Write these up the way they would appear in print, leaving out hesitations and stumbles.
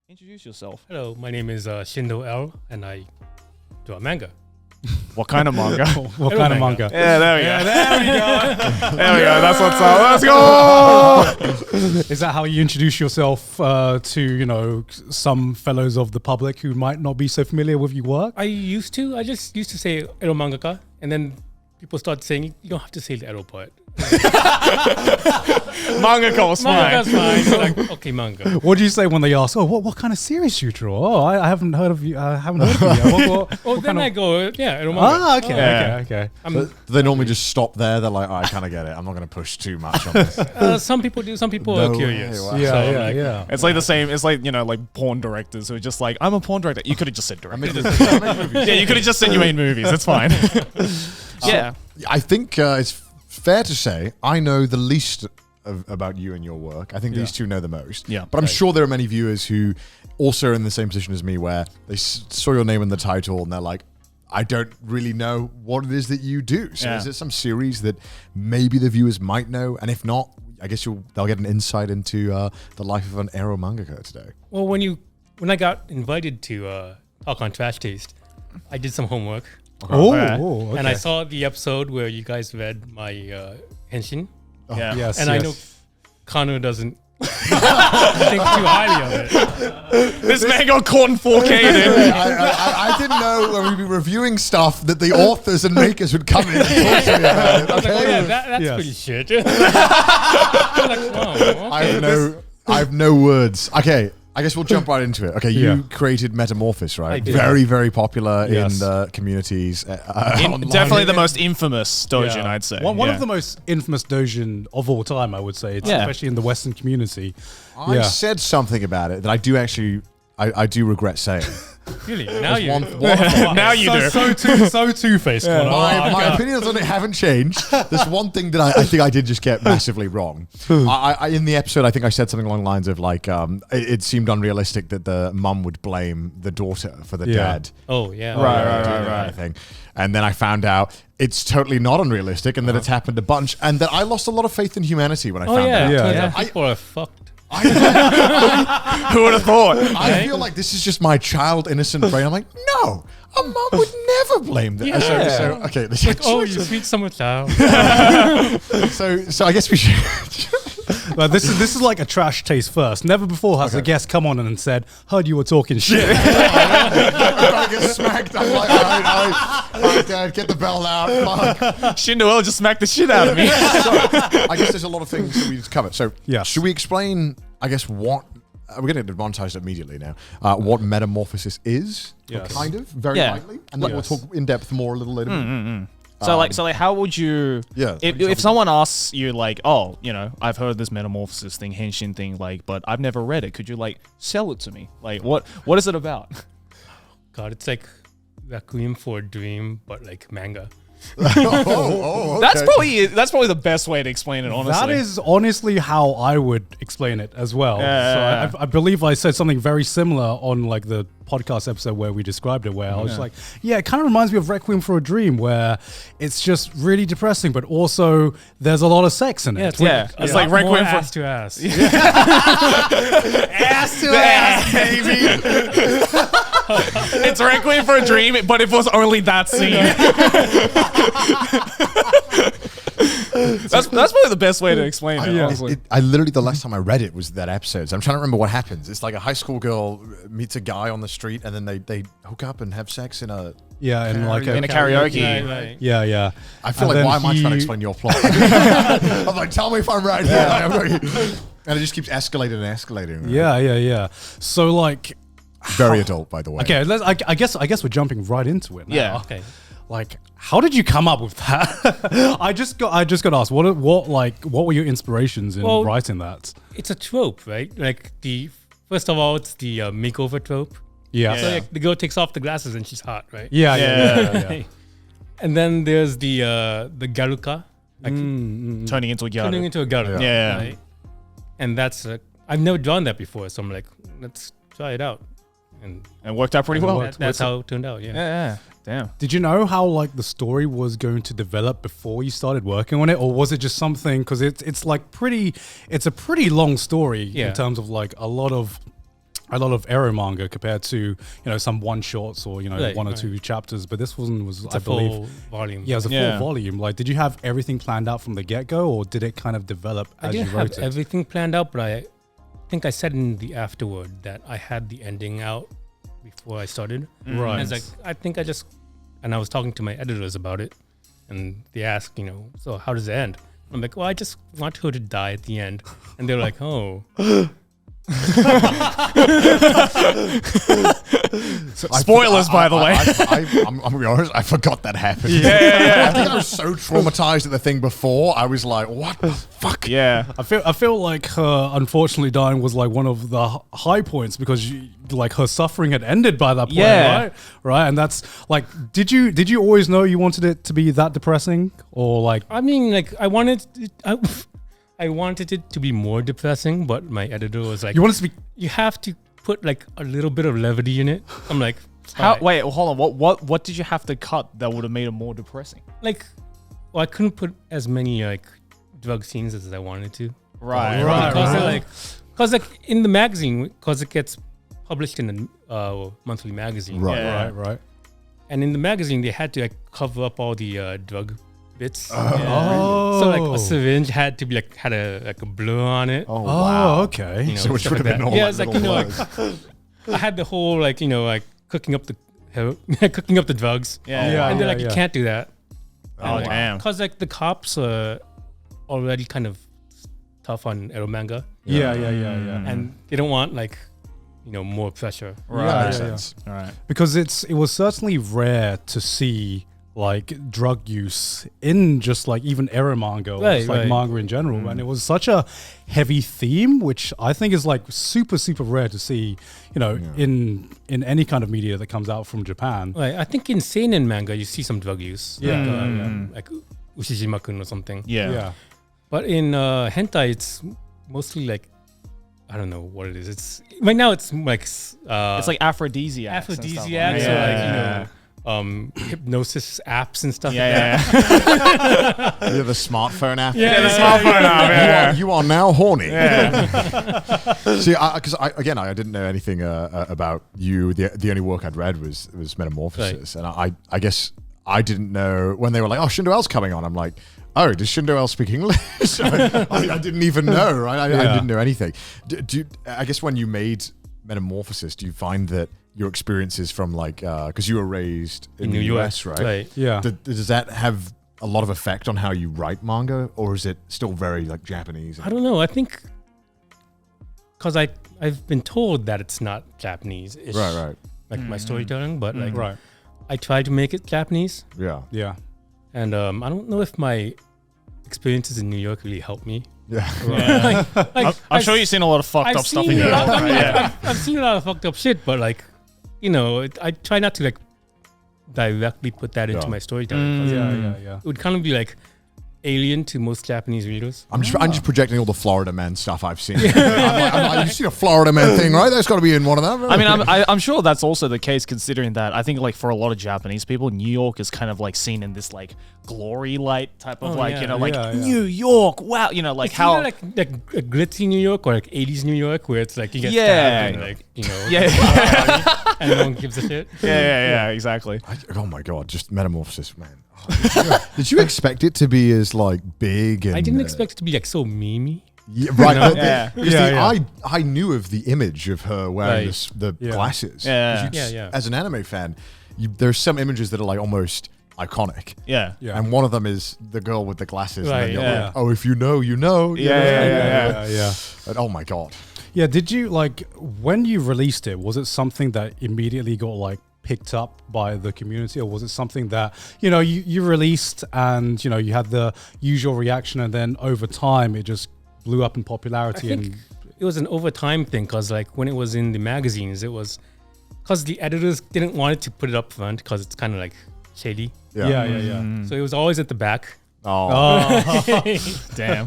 Introduce yourself. Hello, my name is Shindo L, and I do a manga. What kind of manga? What kind of manga? Yeah, there we go. There we go. There we go. That's what's up. Let's go. Is that how you introduce yourself to, some fellows of the public who might not be so familiar with your work? I just used to say ero mangaka, and then people started saying you don't have to say the ero part. Mangaka was fine. Manga's fine. So like, okay, manga. What do you say when they ask, what kind of series do you draw? Oh, I haven't heard of you. I haven't heard of you yet. Oh, then I go, ero manga. Okay. Do they normally just stop there? They're like, oh, I kind of get it. I'm not going to push too much on this. Some people do. Some people No are way, curious. wow. Yeah. It's like the same. It's like, like porn directors who are just like, I'm a porn director. You could have just said I director. mean, Yeah, you could have just said you made movies. It's fine. Yeah. I think it's fair to say I know the least about you and your work. I think these two know the most. Yeah. But I'm sure there are many viewers who also are in the same position as me where they saw your name in the title and they're like, I don't really know what it is that you do. So is it some series that maybe the viewers might know? And if not, I guess they'll get an insight into the life of an ero mangaka today. Well, when I got invited to talk on Trash Taste, I did some homework. Okay. And I saw the episode where you guys read my henshin. Yeah. Yes, And I know Kano doesn't think too highly of it. This man got caught in 4K. Dude. I didn't know when we'd be reviewing stuff that the authors and makers would come in and talk to me about it. I was like, Okay? that's Yes. pretty shit. I'm like, wow, okay. I have no words. Okay, I guess we'll jump right into it. Okay, you created Metamorphosis, right? I did. Very, very popular in Yes. the communities. Online. Definitely the most infamous dojin, I'd say. One of the most infamous dojin of all time, I would say, especially in the Western community. I said something about it that I do actually, I do regret saying. Really? Now you. Now you do. So two-faced. Connor. My opinions on it haven't changed. There's one thing that I think I did just get massively wrong. I in the episode, I think I said something along the lines of like, it seemed unrealistic that the mum would blame the daughter for the dad. Oh, yeah. Right. Thing. And then I found out it's totally not unrealistic and that it's happened a bunch and that I lost a lot of faith in humanity when I found out. Yeah. People are fucked. Who would have thought? I feel like this is just my child innocent brain. I'm like, no, a mum would never blame that. So okay, this Oh, you sweet summer child. so I guess we should. But this is like a trash taste first. Never before has a guest come on and said, "Heard you were talking shit." I get smacked. I'm like, all right, Dad, get the bell out. Fuck. Shindo L just smacked the shit out of me. So, I guess there's a lot of things that we need to cover. So, Yes. should we explain? I guess what we're going to monetize immediately now. What Metamorphosis is, Yes. kind of, very Yeah. lightly, and then we'll talk in depth more a little later. So like, how would you? Yeah. If someone asks you like, oh, I've heard this metamorphosis thing, henshin thing, like, but I've never read it. Could you like sell it to me? Like, what is it about? God, it's like Requiem for a Dream, but like manga. Okay. That's probably the best way to explain it. Honestly, That is honestly how I would explain it as well. Yeah. So I believe I said something very similar on like the podcast episode where we described it, where I was like, it kind of reminds me of Requiem for a Dream, where it's just really depressing, but also there's a lot of sex in it. It's like More Requiem for ass to ass. ass to ass, baby. It's Requiem for a Dream, but it was only that scene. That's probably the best way to explain it. Honestly. I literally, the last time I read it was that episode. So I'm trying to remember what happens. It's like a high school girl meets a guy on the street and then they hook up and have sex in a... Yeah, and like in a karaoke. Right. Yeah. I feel And like, then why am I trying to he- explain your plot? I'm like, tell me if I'm right here. And it just keeps escalating and escalating. Right? Yeah. So like, Very adult, by the way. okay, I guess we're jumping right into it now. Yeah. Okay. Like, how did you come up with that? I just got asked, what were your inspirations in writing that? It's a trope, right? Like first of all, it's the makeover trope. Yeah. So like the girl takes off the glasses and she's hot, right? Yeah. And then there's the garuka, like Turning into a girl. turning into a garuka. Yeah. Right? And that's I've never drawn that before, so I'm like, let's try it out. And It worked out pretty well. that's how it turned out. Yeah. Damn. Did you know how like the story was going to develop before you started working on it, or was it just something? Because it's a pretty long story in terms of like a lot of a lot of ero manga compared to, you know, some one shots or, you know, Right, one or right. two chapters. But this one was, It's I a believe, full volume. yeah, it was a Yeah. full volume. Like, did you have everything planned out from the get go, or did it kind of develop I as you didn't wrote have it? everything planned out, but I think I said in the afterword that I had the ending out before I started. Right. And it's like, I think I just, and I was talking to my editors about it, and they asked, you know, so how does it end? I'm like, well, I just want her to die at the end. And they're like, oh. Spoilers, by the way. I'm gonna be honest. I forgot that happened. Yeah. I think I was so traumatized at the thing before. I was like, "What the fuck?" Yeah. I feel like her unfortunately dying was like one of the high points because like her suffering had ended by that point, Yeah. right? And that's like, did you always know you wanted it to be that depressing, or like? I mean, like, I wanted it to be more depressing, but my editor was like, You want it to be you have to put like a little bit of levity in it. I'm like, How? alright. Wait, hold on. What did you have to cut that would have made it more depressing? Like, well, I couldn't put as many like drug scenes as I wanted to. Right. Right. Because like in the magazine, because it gets published in a monthly magazine, Right. Yeah. right. and in the magazine they had to like cover up all the drug bits. Oh, So like a syringe had to be like had a blur on it. Oh, Oh, wow. okay. You know, So which stuff would have like been that. all Yeah, like it's like, little you know, like blurs. I had the whole like, you know, like cooking up the cooking up the drugs. Yeah. Yeah. And they're like, you can't do that. Oh damn. Because like the cops are already kind of tough on ero manga, Yeah. and they don't want like, you know, more pressure. Right. Yeah, Makes yeah, sense. All right. Because it was certainly rare to see like drug use in just like even ero manga or Right, just like right. manga in general, and it was such a heavy theme, which I think is like super rare to see, you know, in any kind of media that comes out from Japan. Like, I think in seinen manga you see some drug use. Yeah. Like Ushijima-kun or something. Yeah. But in hentai it's mostly like, I don't know what it is. It's right now it's like It's like aphrodisiacs. and stuff like aphrodisiacs that. or like, you know, hypnosis apps and stuff like that. Yeah. Yeah, the smartphone app. Yeah, The smartphone app, yeah. You are now horny. Yeah. See, because I didn't know anything about you. The only work I'd read was Metamorphosis, and I guess I didn't know when they were like, "Oh, Shindo L's coming on." I'm like, "Oh, does Shindo L speak English?" I didn't even know, right? I didn't know anything. I guess when you made Metamorphosis, do you find that your experiences from like because you were raised in the US, right? Yeah. Does that have a lot of effect on how you write manga, or is it still very like Japanese? I don't know. I think because I've been told that it's not Japanese. Right. Like my storytelling, but like Right. I tried to make it Japanese, Yeah. Yeah. and I don't know if my experiences in New York really helped me. Yeah. Like, I'm sure you've seen a lot of fucked up stuff in seen New a lot- York. I mean, right? Yeah. I've seen a lot of fucked up shit, but like, you know, I try not to like directly put that into Yeah. my storytelling. 'cause Yeah. It would kind of be like alien to most Japanese readers. I'm just projecting all the Florida Man stuff I've seen. I'm like, you've seen a Florida Man thing, right? That's got to be in one of them. I mean, I'm sure that's also the case, considering that I think like for a lot of Japanese people, New York is kind of like seen in this like glory light type of Oh, like, yeah. you know, like Yeah, yeah. New York, wow, you know, like It's how, either like a glitzy New York or like 80s New York where it's like you get Yeah. stabbed and like, you know, yeah, and no one gives a shit. yeah, exactly. Oh my god, just Metamorphosis, man. Oh, did you expect it to be as like big? And, I didn't expect it to be like so memey. Yeah, right. know? Yeah. Because Yeah. I knew of the image of her wearing Right. the Yeah. glasses. Yeah. 'Cause Yeah. As an anime fan, there's some images that are like almost iconic. Yeah. Yeah. And one of them is the girl with the glasses. Right, And then you're yeah. like, oh, if you know, you know. you Yeah, know? yeah. And, oh my god. Yeah, did you like when you released it? Was it something that immediately got like picked up by the community, or was it something that you released and you had the usual reaction, and then over time it just blew up in popularity? I think it was an overtime thing because like when it was in the magazines, it was because the editors didn't want it to put it up front because it's kind of like shady. yeah. So it was always at the back. Oh. Damn.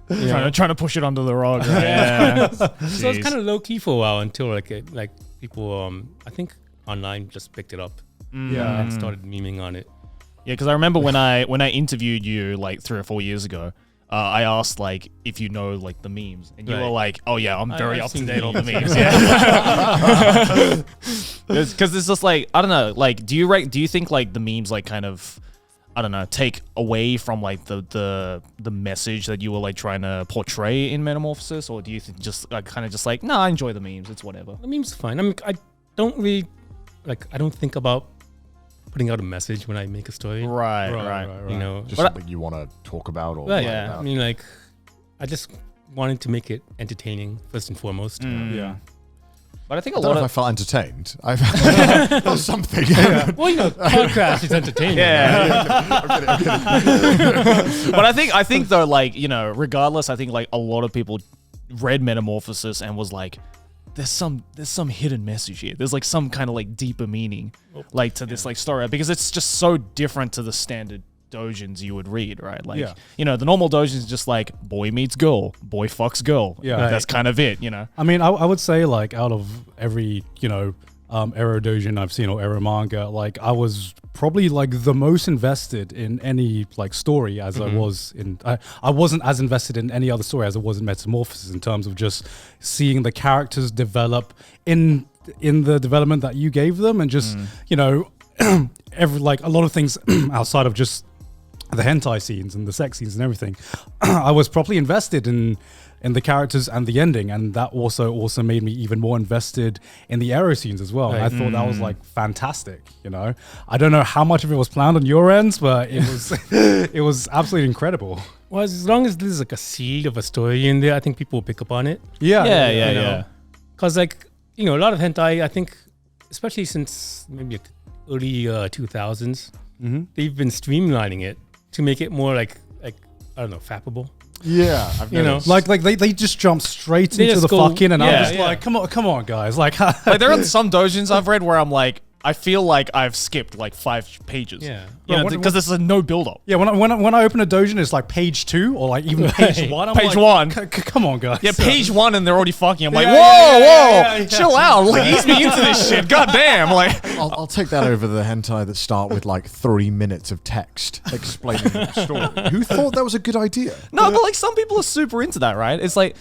Trying to push it under the rug. Right? Yeah. So it was kind of low key for a while until like people I think online just picked it up Yeah. and started memeing on it. Yeah, because I remember when I interviewed you like 3 or 4 years ago, I asked like if you know like the memes, and you were Right. like, "Oh yeah, I'm very I've up to seen date on the memes. memes." Yeah, because it's just like I don't know. Like, do you think like the memes like kind of I don't know take away from like the message that you were like trying to portray in Metamorphosis, or do you think just kind of just like no, I enjoy the memes, it's whatever. The meme's fine. I mean, I don't really I don't think about putting out a message when I make a story. Right. You know, Just but something you want to talk about or right. write yeah. about. I mean, like, I just wanted to make it entertaining first and foremost. Yeah. But I think I a don't lot know of if I felt entertained. I felt something. Well, you know, podcast is entertaining. But I think though, like, you know, regardless, I think like a lot of people read Metamorphosis and was like, there's some hidden message here. There's like some kind of like deeper meaning, like to this like story, because it's just so different to the standard doujins you would read, right? Like, you know, the normal doujin is just like boy meets girl, boy fucks girl. Yeah. That's kind of it, you know. I mean, I would say like out of every, you know, ero doujin I've seen or ero manga, like I was probably like the most invested in any like story as I was in. I wasn't as invested in any other story as I was in Metamorphosis in terms of just seeing the characters develop in the development that you gave them, and just you know, every like a lot of things outside of just the hentai scenes and the sex scenes and everything. I was properly invested in the characters and the ending, and that also made me even more invested in the ero scenes as well. And I thought that was like fantastic, you know. I don't know how much of it was planned on your ends, but it was it was absolutely incredible. Well, as long as there's like a seed of a story in there, I think people will pick up on it. Yeah. Because like, you know, a lot of hentai, I think, especially since maybe early 2000s, they've been streamlining it to make it more like I don't know, fappable. Yeah, I've You know, noticed. Like they just jump straight They into just the go- fucking, and I'm yeah, just yeah. like, come on, guys, like, Like there are some doujins I've read where I'm like, I feel like I've skipped like 5 pages. Yeah. You know, But because there's no build up. yeah. When I open a doujin, it's like page 2 or like even page 1. I'm Page like, 1. Come on, guys. Yeah, page 1 and they're already fucking. I'm like, Yeah, whoa, yeah, chill out. Like, ease me into this shit. God damn. Like, I'll take that over the hentai that start with like 3 minutes of text explaining the story. Who thought that was a good idea? no, but like some people are super into that, right? It's like,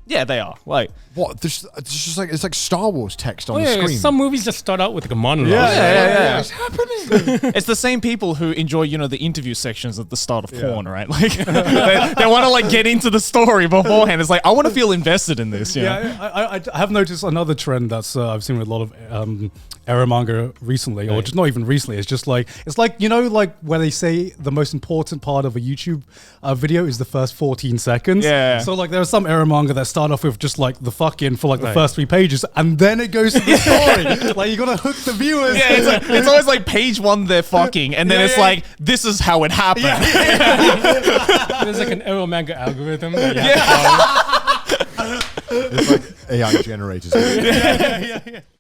yeah, they are. Like, What? It's just like it's like Star Wars text on Oh, the yeah, screen. some movies just start out with like a monologue. yeah. What's happening? It's the same people who enjoy, you know, the interview sections at the start of porn, right? Like, they want to like get into the story beforehand. It's like, I want to feel invested in this. You know? Yeah, I have noticed another trend that's I've seen with a lot of ero manga recently, or just not even recently. It's just like you know, like where they say the most important part of a YouTube video is the first 14 seconds. Yeah. So like there are some ero manga that start off with just like the fucking for like the first 3 pages, and then it goes to the story. Like you gotta hook the viewers. Yeah, it's always like page 1 they're fucking, and then it's like, this is how it happened. There's like an ero manga algorithm. That you have to follow. It's like AI generators.